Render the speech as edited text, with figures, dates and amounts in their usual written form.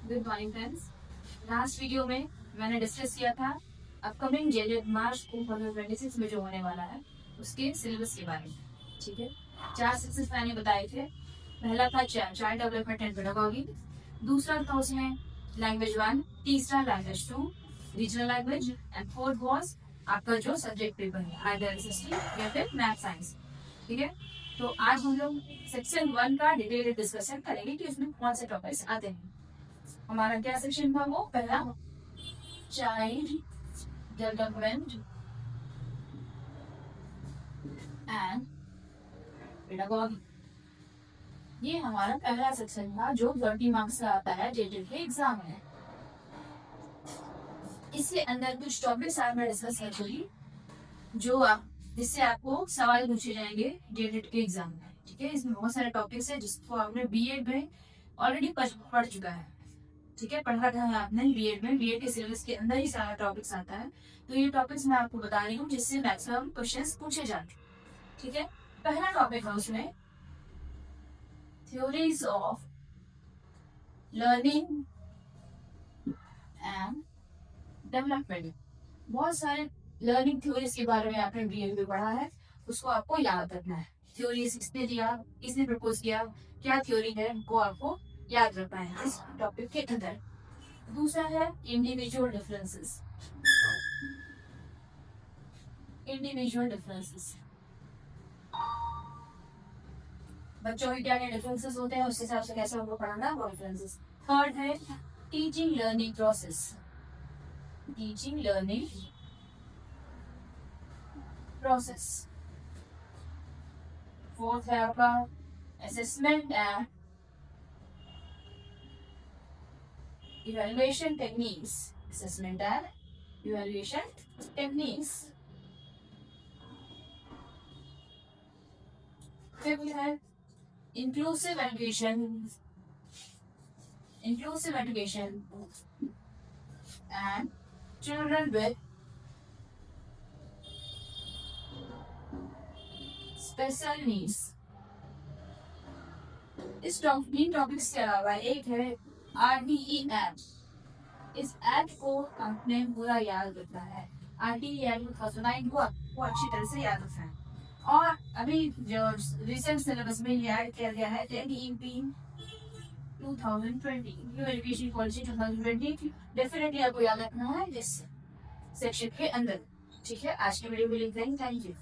Good morning friends. Last video में मैंने discuss किया था अपकमिंग जेलेट मार्च 2026 में जो होने वाला है उसके सिलेबस के बारे में। ठीक है, 4 सेक्शंस मैंने बताए थे। पहला था चाइल्ड डेवलपमेंट एंड पेडागोगी, दूसरा था उसमें लैंग्वेज 1, तीसरा language 2, regional language, and fourth was आपका जो सब्जेक्ट पेपर है आइदर एसएसटी या फिर मैथ साइंस। ठीक है, तो आज हम लोग सेक्शन 1 का डिटेल डिस्कशन करेंगे कि उसमें कौन से टॉपिक्स आते हैं। हमारा क्या सेक्शन था? वो पहला चाइल्ड डेवलपमेंट एंड पेडागोगी, ये हमारा पहला सेक्शन था जो 30 मार्क्स का आता है जेटेड के एग्जाम में। इसके अंदर कुछ टॉपिक्स आज मैं डिस्कस करूंगी जो आप जिससे आपको सवाल पूछे जाएंगे जेटेड के एग्जाम में। ठीक है, इसमें बहुत सारे टॉपिक्स है जिसको आपने बीएड में ऑलरेडी पढ़ चुका है। ठीक है, पढ़ा था आपने बीएड में, बीएड के सिलेबस के अंदर ही सारा टॉपिक्स आता है। तो ये टॉपिक्स मैं आपको बता रही हूँ जिससे मैक्सिमम क्वेश्चंस पूछे जाते हैं। ठीक है, पहला टॉपिक है उसमें theories of learning and development. बहुत सारे लर्निंग थ्योरीज के बारे में आपने बीएड में पढ़ा है, उसको आपको याद रखना है। थ्योरीज किसने दिया, किसने प्रपोज किया, क्या थ्योरी है, वो आपको याद रखना है इस टॉपिक के अंदर। दूसरा है इंडिविजुअल डिफरेंसेस। इंडिविजुअल डिफरेंसेस, बच्चों के क्या क्या डिफरेंसेस होते हैं उस हिसाब से कैसे उनको पढ़ाना वो डिफरेंसेस। थर्ड है teaching learning process, teaching learning process. Fourth है आपका assessment and evaluation techniques, assessment and evaluation techniques. फिर we have inclusive education, inclusive education and children with special needs. इस तीन टॉपिक्स के अलावा एक है RDE ऐप। इस ऐप को आपने पूरा याद रखना है। RDE ऐप का सुना ही हुआ, वो अच्छी तरह से याद रखना है। और अभी जो रिसेंट सिलेबस में ये ऐड किया गया है 10EP 2020 new education policy 2020, definitely आपको याद रखना है इस सेक्शन के अंदर। ठीक है, आज के वीडियो के लिए थैंक यू।